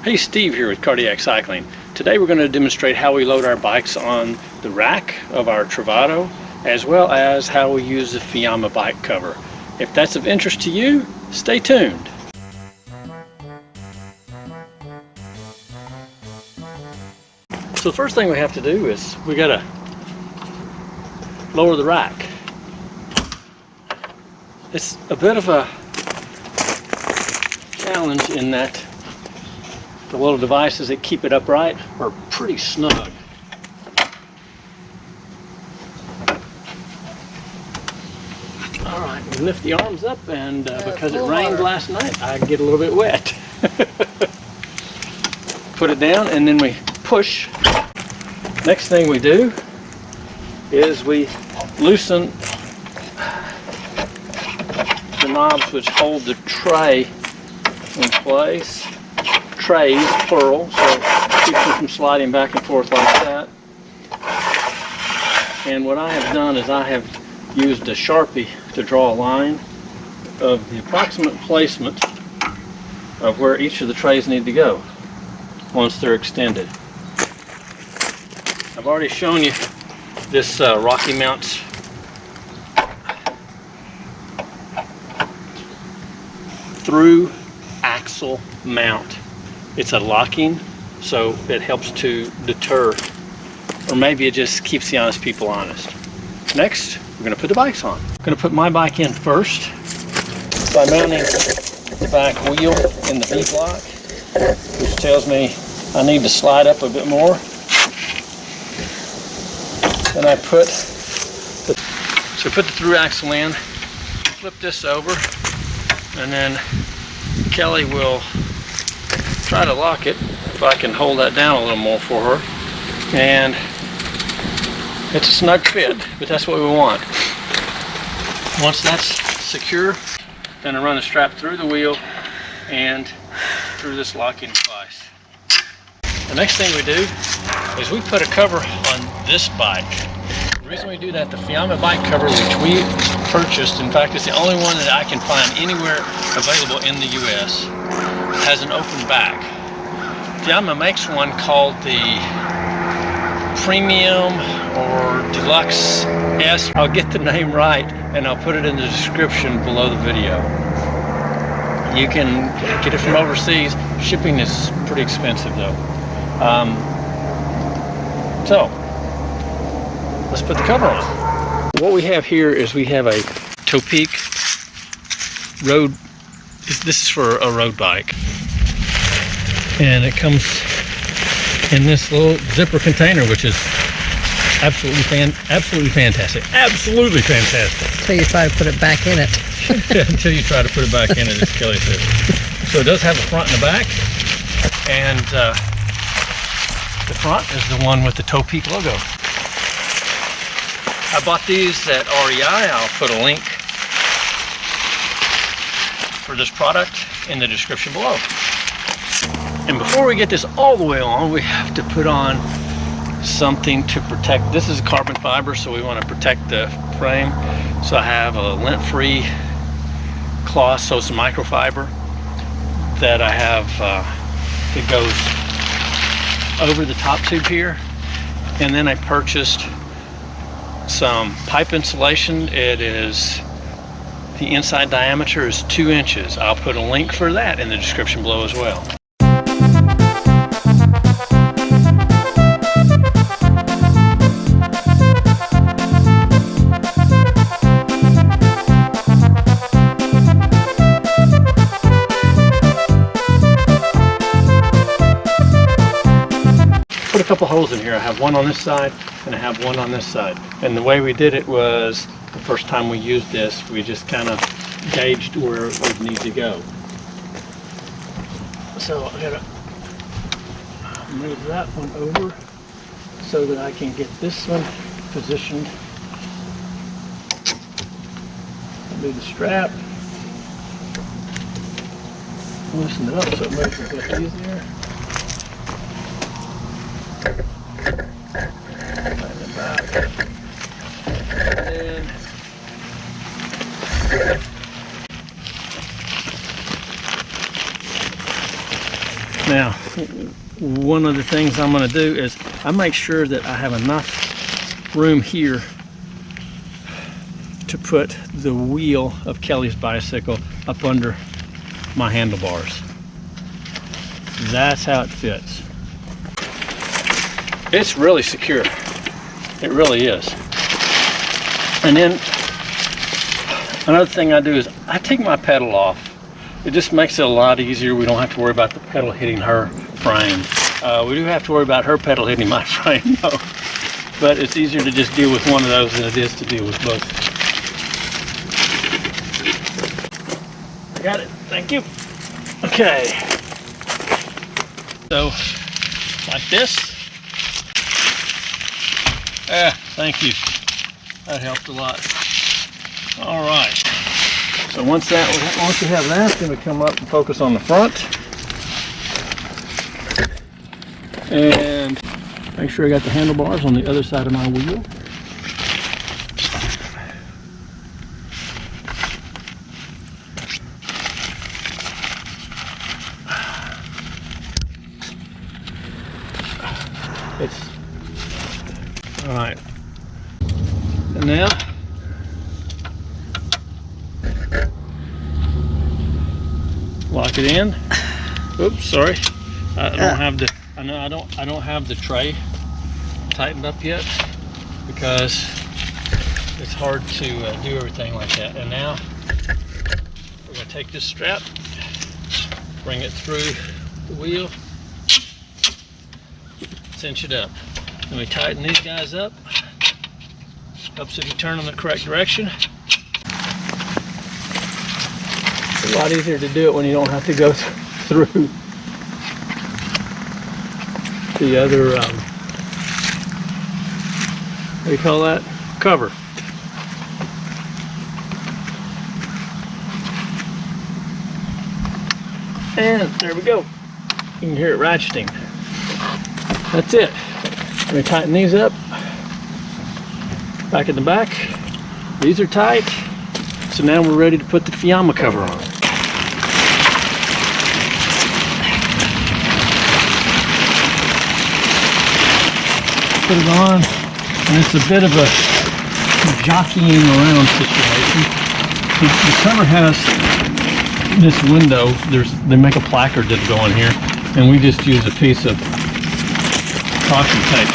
Hey, Steve here with Cardiac Cycling. Today we're going to demonstrate how we load our bikes on the rack of our Travato, as well as how we use the Fiamma bike cover. If that's of interest to you, stay tuned. So the first thing we have to do is we got to lower the rack. It's a bit of a challenge in that the little devices that keep it upright are pretty snug. Alright, we lift the arms up, and because it rained last night, I get a little bit wet. Put it down and then we push. Next thing we do is we loosen the knobs which hold the tray in place. Trays, plural, so it keeps them from sliding back and forth like that. And what I have done is I have used a Sharpie to draw a line of the approximate placement of where each of the trays need to go once they're extended. I've already shown you this Rocky Mounts through axle mount. It's a locking, so it helps to deter, or maybe it just keeps the honest people honest. Next, we're going to put the bikes on. I'm going to put my bike in first by mounting the back wheel in the V block, which tells me I need to slide up a bit more. Then I put the through axle in, flip this over, and then Kelly will try to lock it if I can hold that down a little more for her. And it's a snug fit, but that's what we want. Once that's secure, then I run the strap through the wheel and through this locking device. The next thing we do is we put a cover on this bike. The reason we do that, the Fiamma bike cover, which we purchased, in fact it's the only one that I can find anywhere available in the US, has an open back. Fiamma makes one called the Premium or Deluxe S. I'll get the name right and I'll put it in the description below the video. You can get it from overseas. Shipping is pretty expensive though. So let's put the cover on. What we have here is we have a Topeak road. This is for a road bike, and it comes in this little zipper container, which is absolutely fantastic. Absolutely fantastic. Until you try to put it back in it. Until you try to put it back in it, as Kelly said. So it does have a front and a back, and the front is the one with the Topeak logo. I bought these at REI. I'll put a link for this product in the description below. And before we get this all the way on, we have to put on something to protect. This is carbon fiber, so we want to protect the frame. So I have a lint-free cloth, so it's a microfiber that I have that goes over the top tube here. And then I purchased some pipe insulation. It is, the inside diameter is 2 inches. I'll put a link for that in the description below as well. Put a couple holes in here. I have one on this side and I have one on this side. And the way we did it was, the first time we used this, we just kind of gauged where it would need to go. So I gotta move that one over so that I can get this one positioned. Move the strap, loosen it up so it makes it a bit easier. Tighten it back. And Now, one of the things I'm going to do is I make sure that I have enough room here to put the wheel of Kelly's bicycle up under my handlebars. That's how it fits. It's really secure. It really is. And then another thing I do is I take my pedal off. It just makes it a lot easier. We don't have to worry about the pedal hitting her frame. We do have to worry about her pedal hitting my frame though. But it's easier to just deal with one of those than it is to deal with both. I got it. Thank you. Okay. So, like this. Thank you. That helped a lot. All right. So once we have that, then we come up and focus on the front. And make sure I got the handlebars on the other side of my wheel. All right. And now, lock it in. Oops, sorry. I don't have the. I don't have the tray tightened up yet because it's hard to do everything like that. And now we're gonna take this strap, bring it through the wheel, cinch it up. Then we tighten these guys up. Helps if you turn them the correct direction. It's a lot easier to do it when you don't have to go through the other, what do you call that? Cover. And there we go. You can hear it ratcheting. That's it. Let me tighten these up. Back in the back. These are tight. So now we're ready to put the Fiamma cover on. Put it on, and it's a bit of a jockeying around situation. The cover has this window. They make a placard that'll go in here, and we just use a piece of caution tape.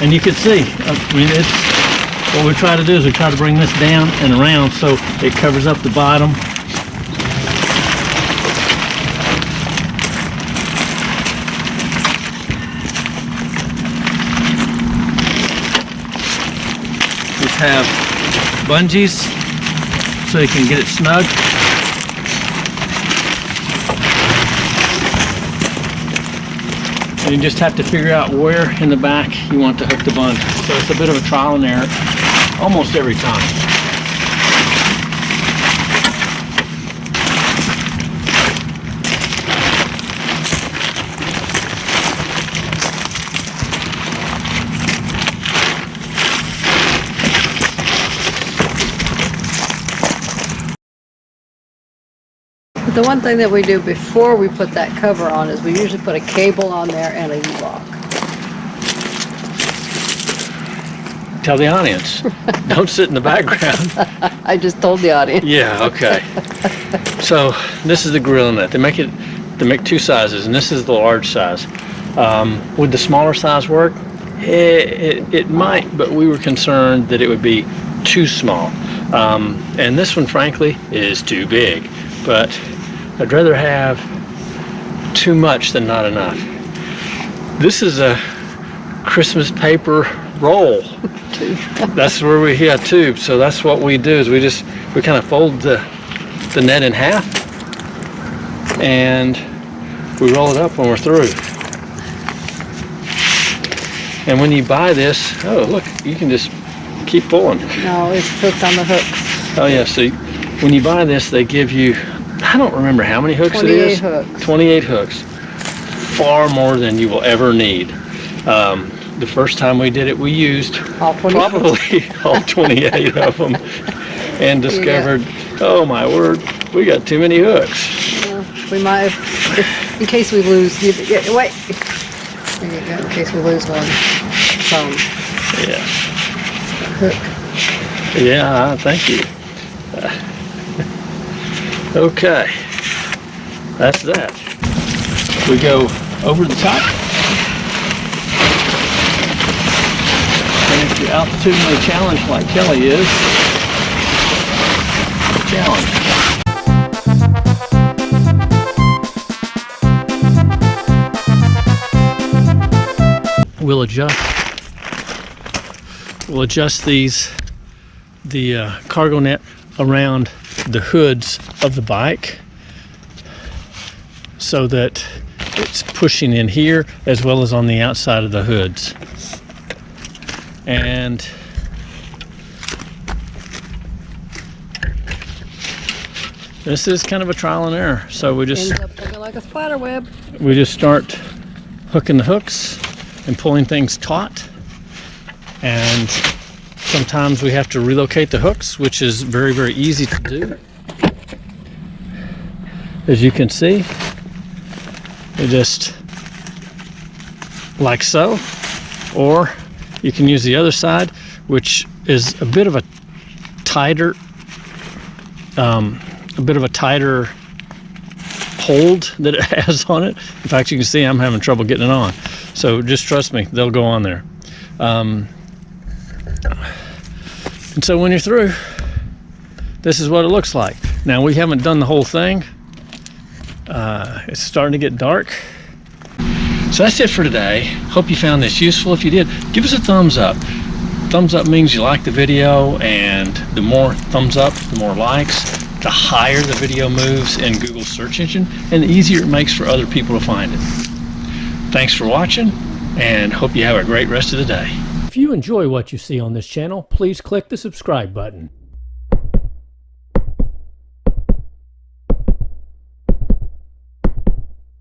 And you can see, I mean, what we try to do is we try to bring this down and around so it covers up the bottom. Just have bungees so you can get it snug. You just have to figure out where in the back you want to hook the bungee. So it's a bit of a trial and error almost every time. The one thing that we do before we put that cover on is we usually put a cable on there and a U-lock. Tell the audience. Don't sit in the background. I just told the audience. Yeah, okay. So this is the grill net. They make two sizes, and this is the large size. Would the smaller size work? It might, but we were concerned that it would be too small. And this one, frankly, is too big. But I'd rather have too much than not enough. This is a Christmas paper roll. That's where we got tube. So that's what we do is we kind of fold the net in half and we roll it up when we're through. And when you buy this, oh look, you can just keep pulling. No, it's hooked on the hooks. Oh yeah, so when you buy this, they give you, I don't remember how many hooks it is. 28 hooks. 28 hooks. Far more than you will ever need. The first time we did it, we used probably all 28 of them and discovered, oh my word, We got too many hooks. We might have, in case we lose. Wait. There you go. In case we lose one. Yeah. Hook. Yeah, thank you. Okay. That's that. We go over the top. And if you're altitudinally challenged like Kelly is, challenge. We'll adjust the cargo net around the hoods of the bike so that it's pushing in here as well as on the outside of the hoods. And this is kind of a trial and error. So we just ends up looking like a spider web. We just start hooking the hooks and pulling things taut, and sometimes we have to relocate the hooks, which is very, very easy to do. As you can see, they just like so, or you can use the other side, which is a bit of a tighter hold that it has on it. In fact, you can see I'm having trouble getting it on. So just trust me, they'll go on there. And so when you're through, this is what it looks like. Now, we haven't done the whole thing. It's starting to get dark. So that's it for today. Hope you found this useful. If you did, give us a thumbs up. Thumbs up means you like the video, and the more thumbs up, the more likes, the higher the video moves in Google's search engine, and the easier it makes for other people to find it. Thanks for watching, and hope you have a great rest of the day. If you enjoy what you see on this channel, please click the subscribe button.